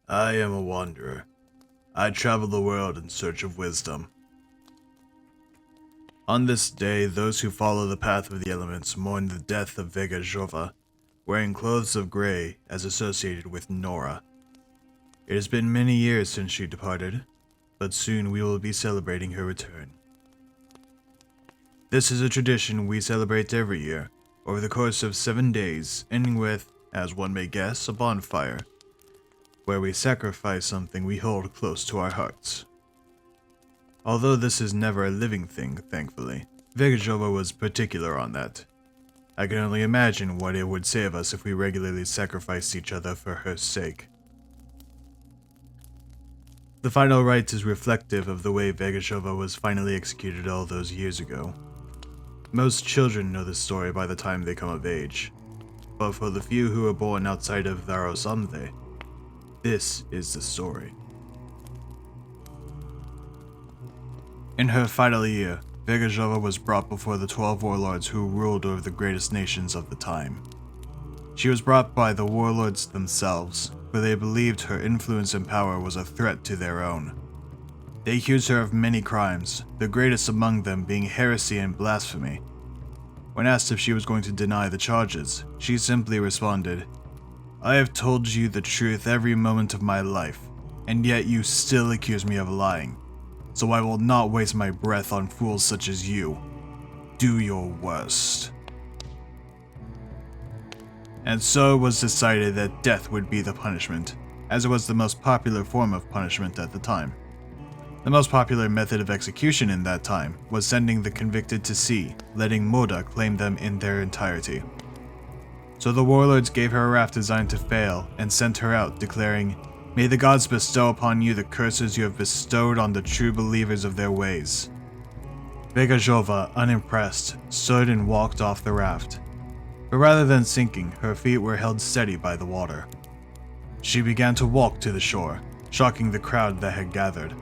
I am a wanderer. I travel the world in search of wisdom. On this day, those who follow the path of the elements mourn the death of VEGA'JOVA, wearing clothes of grey as associated with Nora. It has been many years since she departed, but soon we will be celebrating her return. This is a tradition we celebrate every year, over the course of 7 days, ending with, as one may guess, a bonfire, where we sacrifice something we hold close to our hearts. Although this is never a living thing, thankfully, VEGA'JOVA was particular on that. I can only imagine what it would say of us if we regularly sacrificed each other for her sake. The final rite is reflective of the way VEGA'JOVA was finally executed all those years ago. Most children know this story by the time they come of age, but for the few who were born outside of Kor'Tharos, this is the story. In her final year, VEGA'JOVA was brought before the 12 warlords who ruled over the greatest nations of the time. She was brought by the warlords themselves, for they believed her influence and power was a threat to their own. They accused her of many crimes, the greatest among them being heresy and blasphemy. When asked if she was going to deny the charges, she simply responded, "I have told you the truth every moment of my life, and yet you still accuse me of lying. So I will not waste my breath on fools such as you. Do your worst." And so it was decided that death would be the punishment, as it was the most popular form of punishment at the time. The most popular method of execution in that time was sending the convicted to sea, letting Moda claim them in their entirety. So the warlords gave her a raft designed to fail and sent her out, declaring, "May the gods bestow upon you the curses you have bestowed on the true believers of their ways." VEGA'JOVA, unimpressed, stood and walked off the raft. But rather than sinking, her feet were held steady by the water. She began to walk to the shore, shocking the crowd that had gathered.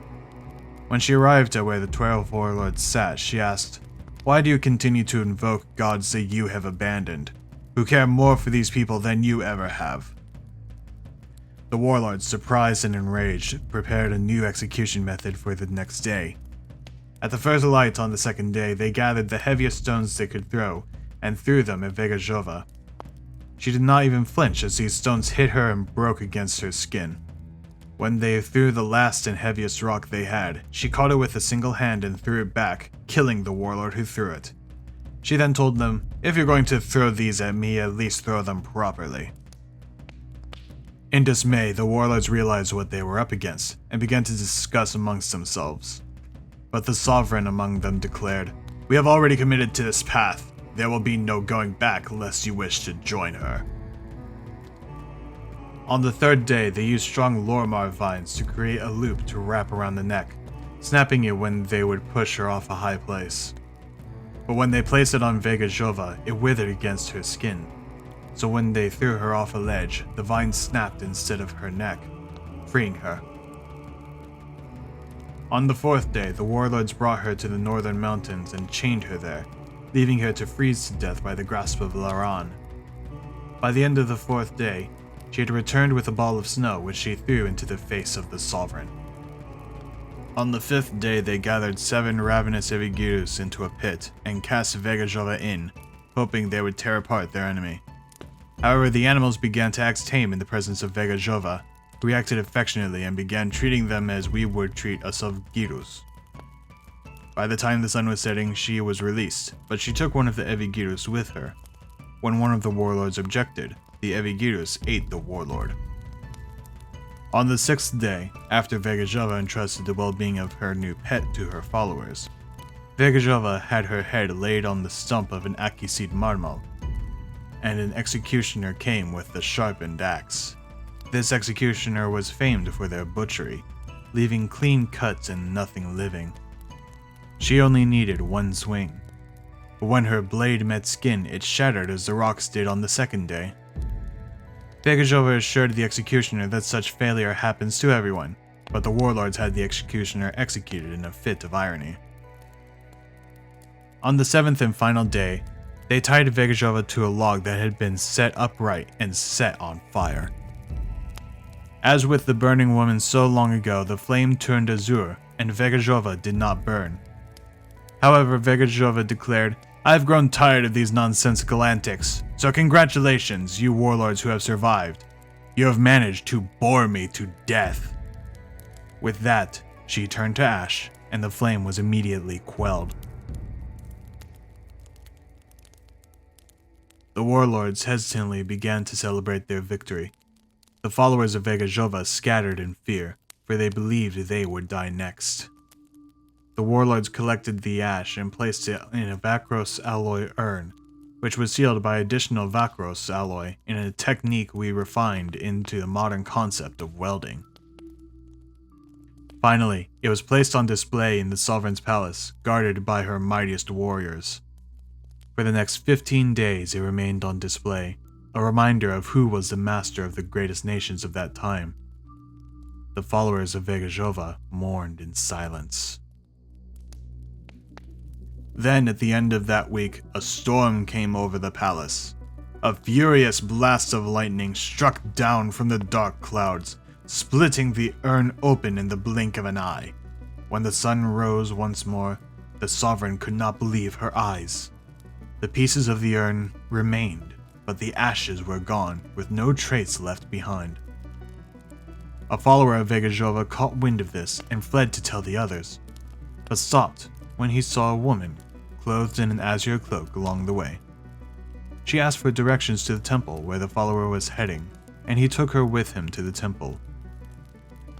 When she arrived at where the 12 warlords sat, she asked, "Why do you continue to invoke gods that you have abandoned, who care more for these people than you ever have?" The warlords, surprised and enraged, prepared a new execution method for the next day. At the first light on the second day, they gathered the heaviest stones they could throw and threw them at VEGA'JOVA. She did not even flinch as these stones hit her and broke against her skin. When they threw the last and heaviest rock they had, she caught it with a single hand and threw it back, killing the warlord who threw it. She then told them, "If you're going to throw these at me, at least throw them properly." In dismay, the warlords realized what they were up against and began to discuss amongst themselves. But the sovereign among them declared, "We have already committed to this path. There will be no going back unless you wish to join her." On the third day, they used strong Lormar vines to create a loop to wrap around the neck, snapping it when they would push her off a high place. But when they placed it on VEGA'JOVA, it withered against her skin. So when they threw her off a ledge, the vine snapped instead of her neck, freeing her. On the fourth day, the warlords brought her to the northern mountains and chained her there, leaving her to freeze to death by the grasp of Laran. By the end of the fourth day, she had returned with a ball of snow which she threw into the face of the sovereign. On the fifth day, they gathered 7 ravenous Evigirus into a pit and cast VEGA'JOVA in, hoping they would tear apart their enemy. However, the animals began to act tame in the presence of VEGA'JOVA, who reacted affectionately and began treating them as we would treat a Evigirus. By the time the sun was setting, she was released, but she took one of the Evigirus with her. When one of the warlords objected, the Evigirus ate the warlord. On the 6th day, after VEGA'JOVA entrusted the well-being of her new pet to her followers, VEGA'JOVA had her head laid on the stump of an Akisid Marmal, and an executioner came with a sharpened axe. This executioner was famed for their butchery, leaving clean cuts and nothing living. She only needed one swing, but when her blade met skin, it shattered as the rocks did on the second day. VEGA'JOVA assured the executioner that such failure happens to everyone, but the warlords had the executioner executed in a fit of irony. On the 7th and final day, they tied VEGA'JOVA to a log that had been set upright and set on fire. As with the burning woman so long ago, the flame turned azure, and VEGA'JOVA did not burn. However, VEGA'JOVA declared, "I've grown tired of these nonsensical antics, so congratulations, you warlords who have survived. You have managed to bore me to death." With that, she turned to ash, and the flame was immediately quelled. The warlords hesitantly began to celebrate their victory. The followers of VEGA'JOVA scattered in fear, for they believed they would die next. The warlords collected the ash and placed it in a Vakros alloy urn, which was sealed by additional Vakros alloy in a technique we refined into the modern concept of welding. Finally, it was placed on display in the Sovereign's palace, guarded by her mightiest warriors. For the next 15 days it remained on display, a reminder of who was the master of the greatest nations of that time. The followers of VEGA'JOVA mourned in silence. Then, at the end of that week, a storm came over the palace. A furious blast of lightning struck down from the dark clouds, splitting the urn open in the blink of an eye. When the sun rose once more, the Sovereign could not believe her eyes. The pieces of the urn remained, but the ashes were gone, with no trace left behind. A follower of VEGA'JOVA caught wind of this and fled to tell the others, but stopped when he saw a woman clothed in an azure cloak along the way. She asked for directions to the temple where the follower was heading, and he took her with him to the temple.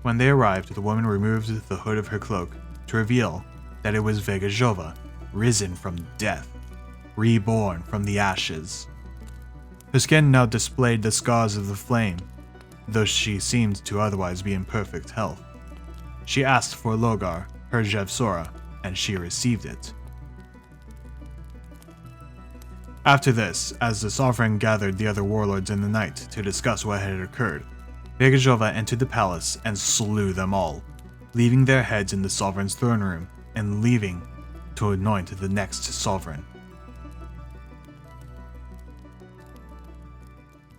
When they arrived, the woman removed the hood of her cloak to reveal that it was VEGA'JOVA, risen from death, reborn from the ashes. Her skin now displayed the scars of the flame, though she seemed to otherwise be in perfect health. She asked for Logar, her Jevsora, and she received it. After this, as the Sovereign gathered the other warlords in the night to discuss what had occurred, VEGA'JOVA entered the palace and slew them all, leaving their heads in the Sovereign's throne room and leaving to anoint the next Sovereign.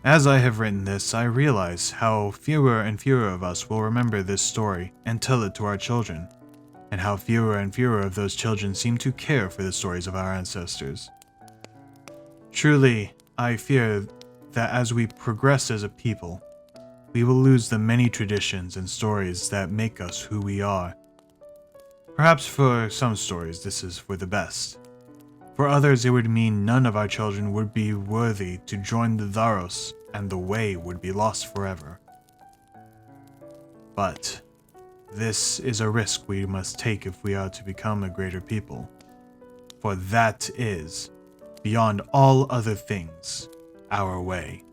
As I have written this, I realize how fewer and fewer of us will remember this story and tell it to our children, and how fewer and fewer of those children seem to care for the stories of our ancestors. Truly, I fear that as we progress as a people, we will lose the many traditions and stories that make us who we are. Perhaps for some stories this is for the best. For others it would mean none of our children would be worthy to join the Tharos, and the way would be lost forever. But this is a risk we must take if we are to become a greater people. For that is, beyond all other things, our way.